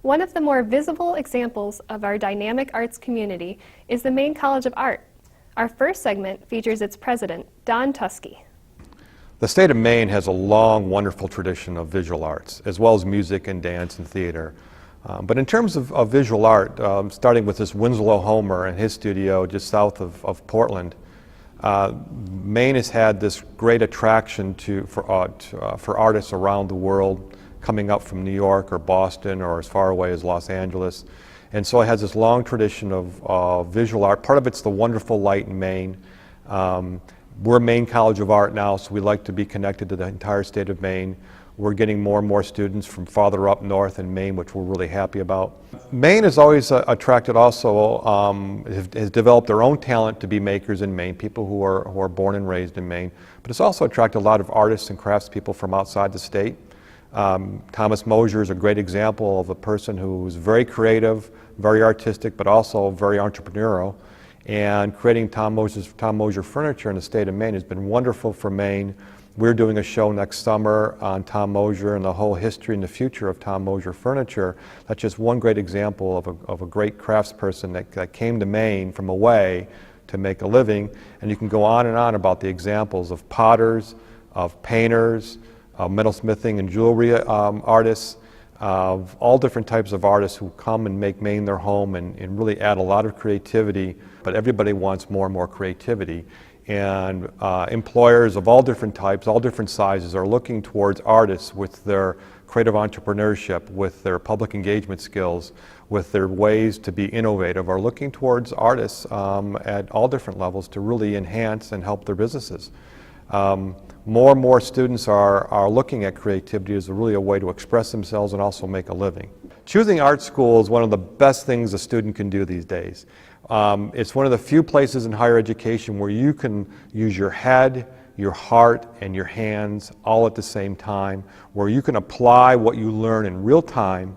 One of the more visible examples of our dynamic arts community is the Maine College of Art. Our first segment features its president, Don Tuski. The state of Maine has a long, wonderful tradition of visual arts, as well as music and dance and theater. But in terms of visual art, starting with this Winslow Homer and his studio just south of Portland, Maine has had this great attraction for artists around the world, coming up from New York or Boston or as far away as Los Angeles. And so it has this long tradition of visual art. Part of it's the wonderful light in Maine. We're Maine College of Art now, so we like to be connected to the entire state of Maine. We're getting more and more students from farther up north in Maine, which we're really happy about. Maine has always attracted also, has developed their own talent to be makers in Maine, people who are born and raised in Maine. But it's also attracted a lot of artists and craftspeople from outside the state. Thomas Mosier is a great example of a person who's very creative, very artistic, but also very entrepreneurial. And creating Tom Mosier furniture in the state of Maine has been wonderful for Maine. We're doing a show next summer on Tom Mosier and the whole history and the future of Tom Mosier furniture. That's just one great example of a great craftsperson that came to Maine from away to make a living. And you can go on and on about the examples of potters, of painters, metalsmithing and jewelry artists, of all different types of artists who come and make Maine their home and really add a lot of creativity. But everybody wants more and more creativity. And employers of all different types, all different sizes, are looking towards artists with their creative entrepreneurship, with their public engagement skills, with their ways to be innovative, are looking towards artists at all different levels to really enhance and help their businesses. More and more students are looking at creativity as really a way to express themselves and also make a living. Choosing art school is one of the best things a student can do these days. It's one of the few places in higher education where you can use your head, your heart, and your hands all at the same time, where you can apply what you learn in real time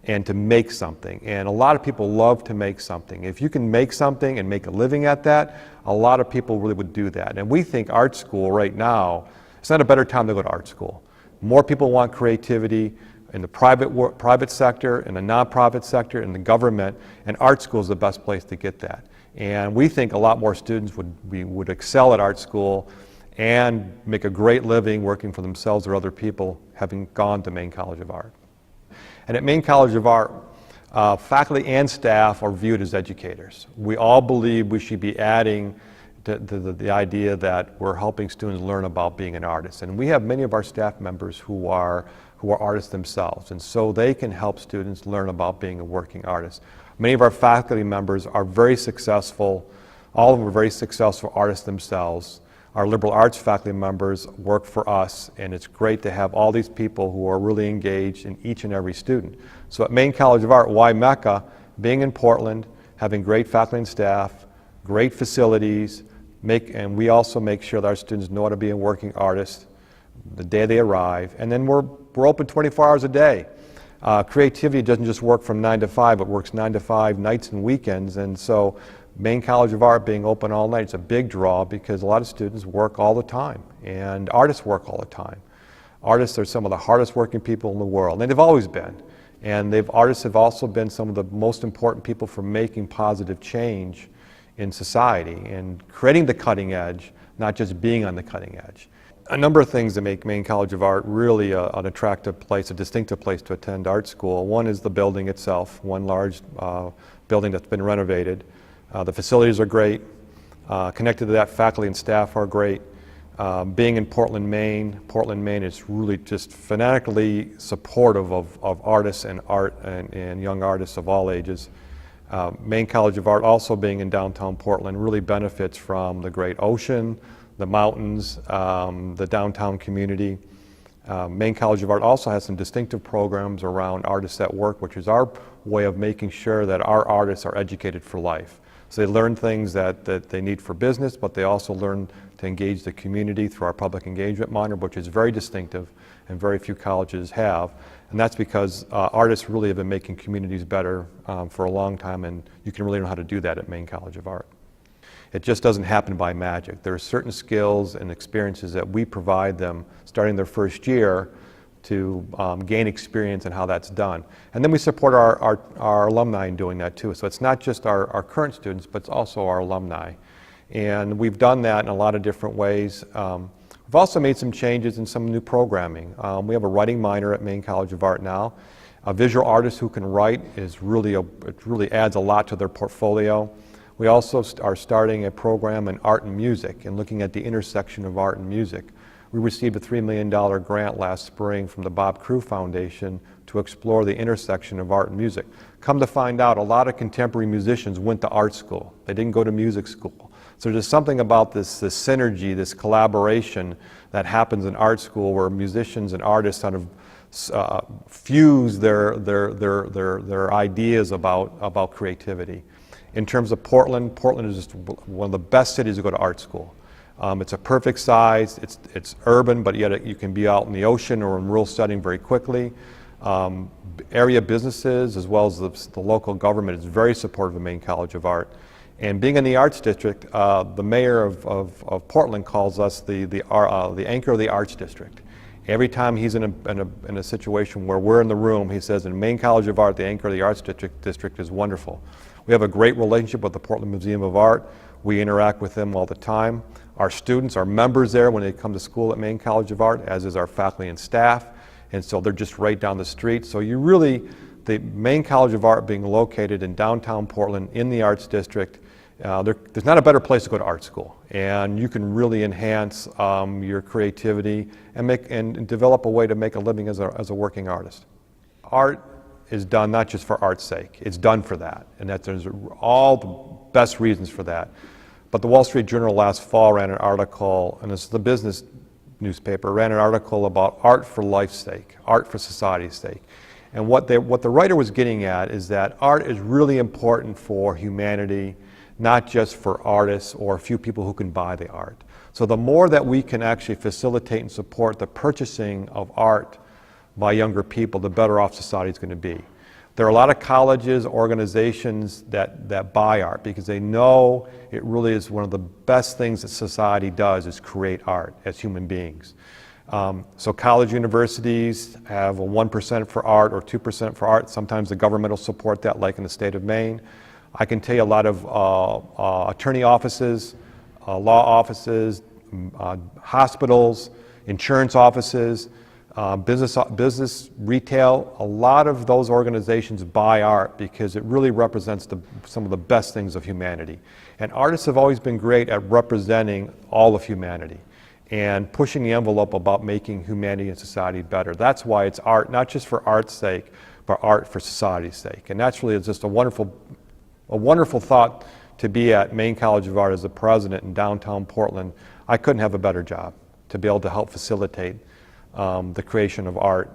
and to make something. And a lot of people love to make something. If you can make something and make a living at that, a lot of people really would do that. And we think art school right now, it's not a better time to go to art school. More people want creativity in the private sector, in the nonprofit sector, in the government, and art school is the best place to get that. And we think a lot more students would excel at art school and make a great living working for themselves or other people having gone to Maine College of Art. And at Maine College of Art, faculty and staff are viewed as educators. We all believe we should be adding to the idea that we're helping students learn about being an artist. And we have many of our staff members who are artists themselves, and so they can help students learn about being a working artist. Many of our faculty members are very successful. All of them are very successful artists themselves. Our liberal arts faculty members work for us, and it's great to have all these people who are really engaged in each and every student. So at Maine College of Art, why MECA? Being in Portland, having great faculty and staff, great facilities, and we also make sure that our students know how to be a working artist the day they arrive, and then we're open 24 hours a day. Creativity doesn't just work from 9 to 5, it works 9 to 5 nights and weekends, and so Maine College of Art being open all night is a big draw because a lot of students work all the time, and artists work all the time. Artists are some of the hardest working people in the world, and they've always been. And artists have also been some of the most important people for making positive change in society and creating the cutting edge, not just being on the cutting edge. A number of things that make Maine College of Art really an attractive place, a distinctive place to attend art school. One is the building itself, one large building that's been renovated. The facilities are great. Connected to that, faculty and staff are great. Being in Portland, Maine is really just fanatically supportive of artists and art and young artists of all ages. Maine College of Art, also being in downtown Portland, really benefits from the great ocean, the mountains, the downtown community. Maine College of Art also has some distinctive programs around Artists at Work, which is our way of making sure that our artists are educated for life. So they learn things that they need for business, but they also learn to engage the community through our public engagement minor, which is very distinctive and very few colleges have. And that's because artists really have been making communities better for a long time, and you can really know how to do that at Maine College of Art. It just doesn't happen by magic. There are certain skills and experiences that we provide them starting their first year gain experience in how that's done. And then we support our alumni in doing that too. So it's not just our current students, but it's also our alumni. And we've done that in a lot of different ways. We've also made some changes in some new programming. We have a writing minor at Maine College of Art now. A visual artist who can write it really adds a lot to their portfolio. We also are starting a program in art and music and looking at the intersection of art and music. We received a $3 million grant last spring from the Bob Crew Foundation to explore the intersection of art and music. Come to find out, a lot of contemporary musicians went to art school. They didn't go to music school. So there's something about this synergy, this collaboration that happens in art school where musicians and artists kind of fuse their ideas about creativity. In terms of Portland, Portland is just one of the best cities to go to art school. It's a perfect size, it's urban, but yet you can be out in the ocean or in rural setting very quickly. Area businesses as well as the local government is very supportive of Maine College of Art. And being in the Arts District, the mayor of Portland calls us the anchor of the Arts District. Every time he's in a situation where we're in the room, he says, in Maine College of Art, the anchor of the Arts District is wonderful. We have a great relationship with the Portland Museum of Art. We interact with them all the time. Our students are members there when they come to school at Maine College of Art, as is our faculty and staff. And so they're just right down the street. So the Maine College of Art being located in downtown Portland in the Arts District, there's not a better place to go to art school. And you can really enhance your creativity and develop a way to make a living as a working artist. Art is done not just for art's sake, it's done for that. And that there's all the best reasons for that. But the Wall Street Journal last fall ran an article, and it's the business newspaper, ran an article about art for life's sake, art for society's sake. And what the writer was getting at is that art is really important for humanity, not just for artists or a few people who can buy the art. So the more that we can actually facilitate and support the purchasing of art by younger people, the better off society is going to be. There are a lot of colleges, organizations that buy art because they know it really is one of the best things that society does is create art as human beings. So college universities have a 1% for art or 2% for art. Sometimes the government will support that, like in the state of Maine. I can tell you a lot of attorney offices, law offices, hospitals, insurance offices, business, retail, a lot of those organizations buy art because it really represents some of the best things of humanity. And artists have always been great at representing all of humanity and pushing the envelope about making humanity and society better. That's why it's art, not just for art's sake, but art for society's sake. And that's really just a wonderful thought to be at Maine College of Art as the president in downtown Portland. I couldn't have a better job to be able to help facilitate the creation of art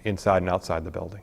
inside and outside the building.